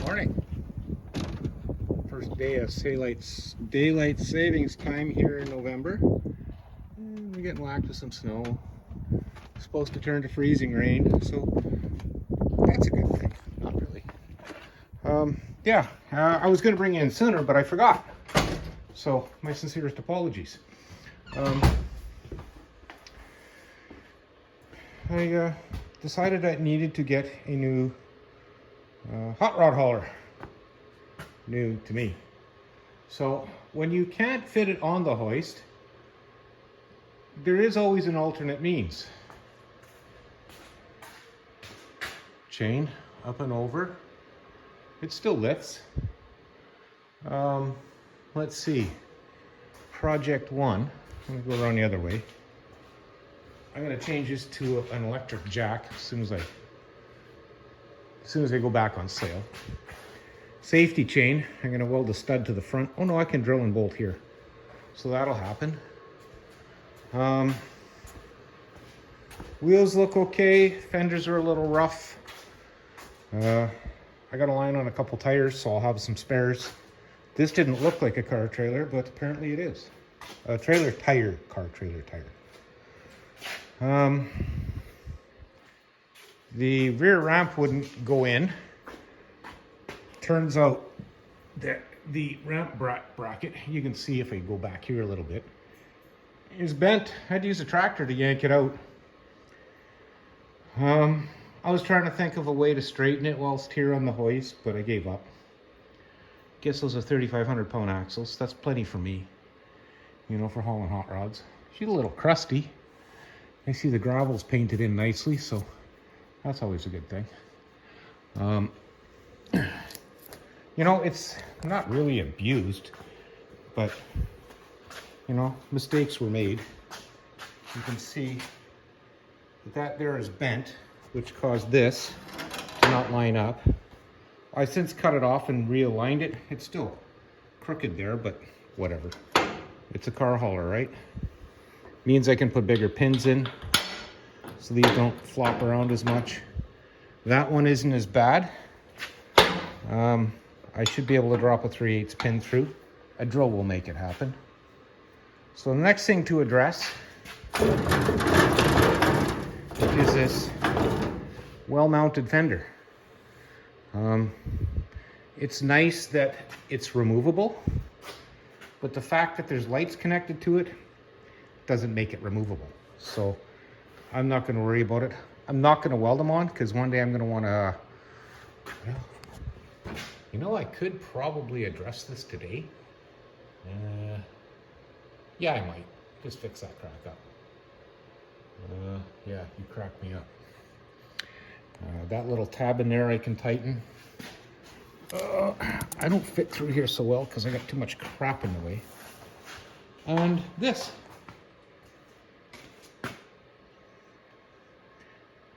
Morning. First day of daylight savings time here in November. And we're getting whacked with some snow. It's supposed to turn to freezing rain, so that's a good thing. Not really. I was going to bring you in sooner, but I forgot. So my sincerest apologies. I decided I needed to get a new hot rod hauler. New to me. So when you can't fit it on the hoist, there is always an alternate means. Chain up and over. It still lifts. Let's see. Project 1. I'm going to go around the other way. I'm going to change this to an electric jack as soon as I go back on sale. Safety chain, I'm going to weld a stud to the front. Oh no, I can drill and bolt here. So that'll happen. Wheels look okay. Fenders are a little rough. I got a line on a couple tires, so I'll have some spares. This didn't look like a car trailer, but apparently it is. A trailer tire, car trailer tire. The rear ramp wouldn't go in. Turns out that the ramp bracket, you can see if I go back here a little bit, is bent. I had to use a tractor to yank it out. I was trying to think of a way to straighten it whilst here on the hoist, but I gave up. Guess those are 3,500 pound axles. That's plenty for me, you know, for hauling hot rods. She's a little crusty. I see the gravel's painted in nicely, so that's always a good thing. You know, it's not really abused, but, you know, mistakes were made. You can see that there is bent, which caused this to not line up. I've since cut it off and realigned it. It's still crooked there, but whatever. It's a car hauler, right? Means I can put bigger pins in, so these don't flop around as much. That one isn't as bad. I should be able to drop a 3/8 pin through. A drill will make it happen. So the next thing to address is this well-mounted fender. It's nice that it's removable, but the fact that there's lights connected to it doesn't make it removable. So I'm not going to worry about it. I'm not going to weld them on because one day I'm going to want to... You know, I could probably address this today. Yeah, I might. Just fix that crack up. Yeah, you cracked me up. That little tab in there I can tighten. I don't fit through here so well because I got too much crap in the way. And this.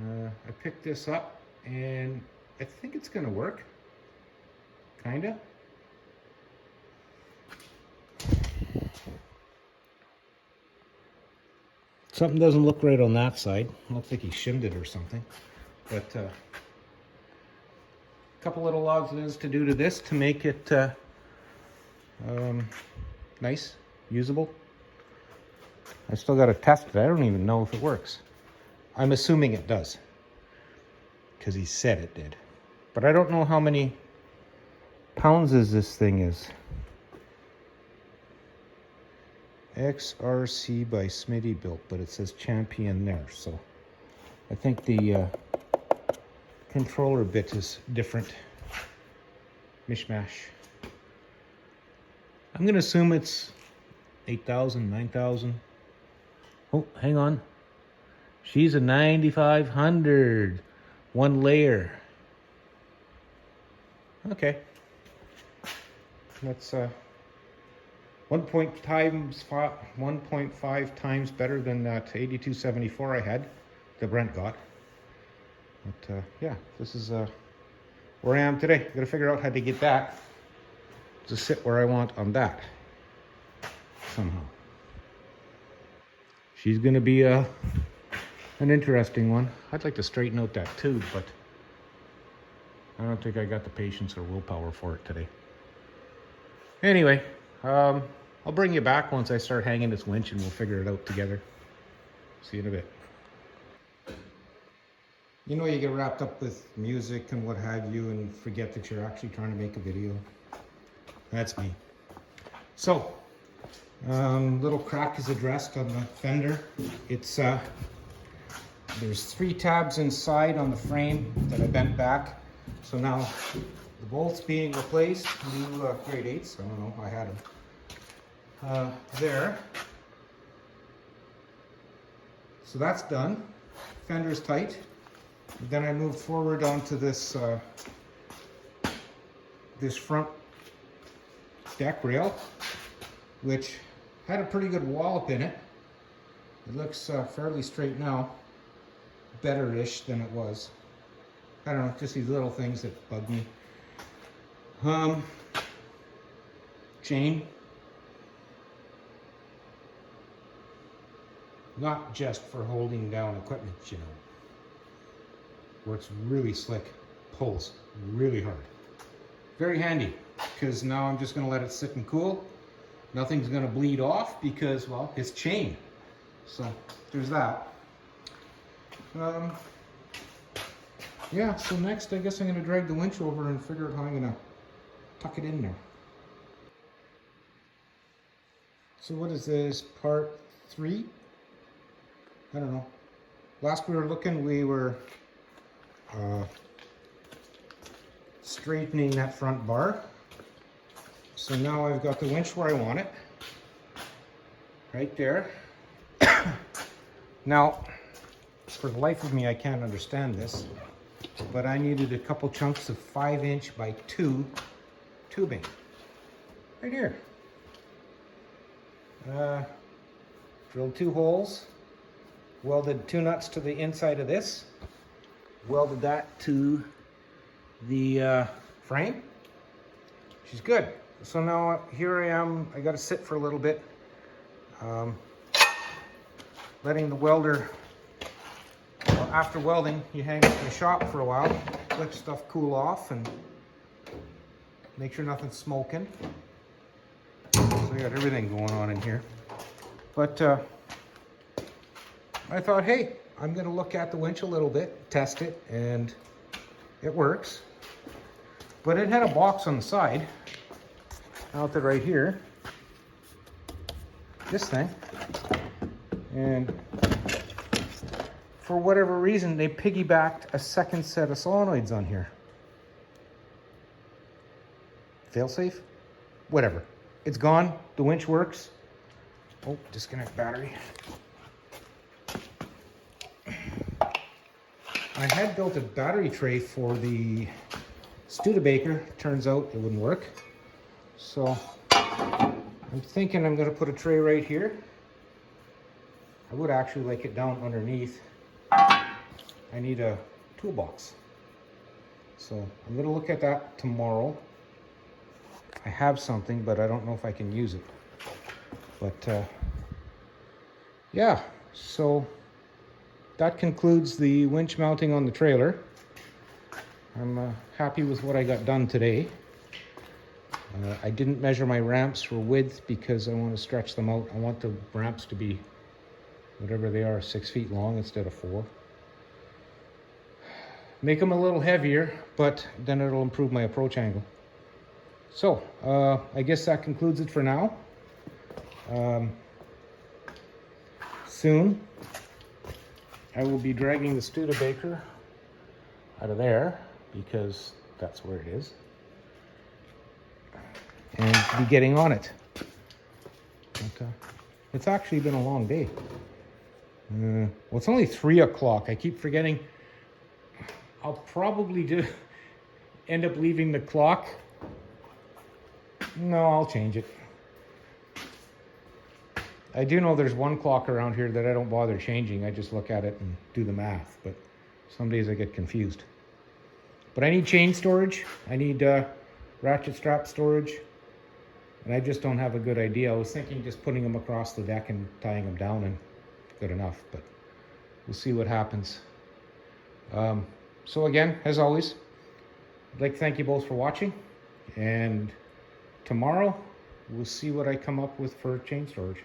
I picked this up and I think it's going to work. Kinda. Something doesn't look right on that side. Looks like he shimmed it or something. But a couple little odds and ends to do to this to make it nice, usable. I still got to test it. I don't even know if it works. I'm assuming it does, because he said it did. But I don't know how many pounds this thing is. XRC by Smitty built, but it says Champion there, so I think the controller bit is different. Mishmash. I'm gonna assume it's 8,000, 9,000. Oh, hang on. She's a 9,500. One layer. Okay. That's 1.5 times better than that 8274 I had, that Brent got. But yeah, this is where I am today. Gotta figure out how to get that to sit where I want on that somehow. She's gonna be an interesting one. I'd like to straighten out that tube, but I don't think I got the patience or willpower for it today. Anyway, I'll bring you back once I start hanging this winch and we'll figure it out together. See you in a bit. You know, you get wrapped up with music and what have you and forget that you're actually trying to make a video. That's me. So, little crack is addressed on the fender. It's there's 3 tabs inside on the frame that I bent back. So now the bolts being replaced, new grade 8s, I don't know, I had them there. So that's done. Fender's tight. Then I moved forward onto this this front deck rail, which had a pretty good wallop in it. It looks fairly straight now, better-ish than it was. I don't know, just these little things that bug me. Chain. Not just for holding down equipment, you know. Works really slick, pulls really hard. Very handy, because now I'm just going to let it sit and cool. Nothing's going to bleed off because, well, it's chain. So there's that. Yeah, so next I guess I'm going to drag the winch over and figure out how I'm going to tuck it in there. So what is this, part 3? I don't know. Last we were looking, we were straightening that front bar. So now I've got the winch where I want it, right there. Now, for the life of me, I can't understand this, but I needed a couple chunks of 5" by 2" tubing, right here. Drilled 2 holes, welded 2 nuts to the inside of this, welded that to the frame. She's good. So now here I am, I got to sit for a little bit, letting the welder, well, after welding, you hang it in the shop for a while, let stuff cool off and make sure nothing's smoking. So I got everything going on in here. But I thought, hey, I'm going to look at the winch a little bit, test it, and it works. But it had a box on the side, mounted right here, this thing, and for whatever reason, they piggybacked a second set of solenoids on here. Failsafe? Whatever. It's gone. The winch works. Oh, disconnect battery. I had built a battery tray for the Studebaker. Turns out it wouldn't work. So I'm thinking I'm going to put a tray right here. I would actually like it down underneath. I need a toolbox. So I'm going to look at that tomorrow. I have something, but I don't know if I can use it. But yeah, so that concludes the winch mounting on the trailer. I'm happy with what I got done today. I didn't measure my ramps for width because I want to stretch them out. I want the ramps to be whatever they are, 6 feet long instead of 4. Make them a little heavier, but then it'll improve my approach angle. So, I guess that concludes it for now. Soon, I will be dragging the Studebaker out of there because that's where it is, and be getting on it. But, it's actually been a long day. Well, it's only 3 o'clock. I keep forgetting. I'll probably end up leaving the clock. No, I'll change it. I do know there's one clock around here that I don't bother changing. I just look at it and do the math, but some days I get confused. But I need chain storage. I need ratchet strap storage. And I just don't have a good idea. I was thinking just putting them across the deck and tying them down and good enough, but we'll see what happens. So again, as always, I'd like to thank you both for watching, and tomorrow we'll see what I come up with for chain storage.